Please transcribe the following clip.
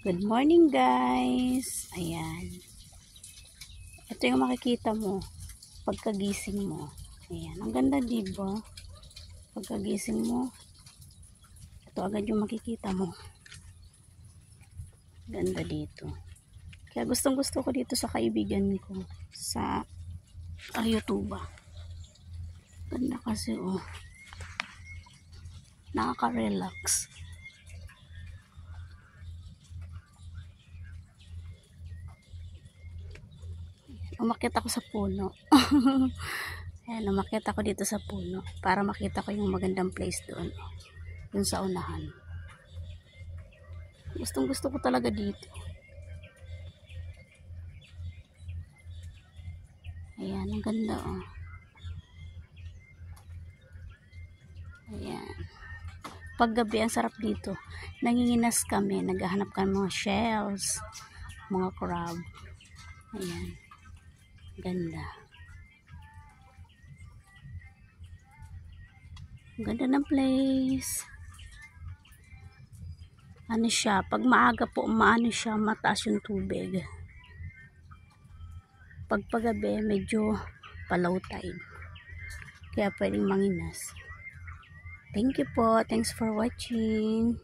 Good morning guys. Ayan. Ito yung makikita mo pagkagising mo. Ayan. Ang ganda diba? Pagkagising mo, ito agad yung makikita mo. Ganda dito. Kaya gustong gusto ko dito sa kaibigan ko. Sa YouTube. Ganda kasi oh. Nakaka-relax. Umakyat ako sa puno. Ayan, umakyat ako dito sa puno para makita ko yung magandang place doon. Dun sa unahan. Gustong gusto ko talaga dito. Ayan, ang ganda oh. Ayan. Paggabi, ang sarap dito. Nanginginas kami, naghahanap kami mga shells, mga crab. Ayan. Ganda. Ganda ng place. Ano siya, pag maaga po, maano siya, mataas yung tubig. Pag paggabi, medyo palaw tide. Kaya pwedeng manginas. Thank you po. Thanks for watching.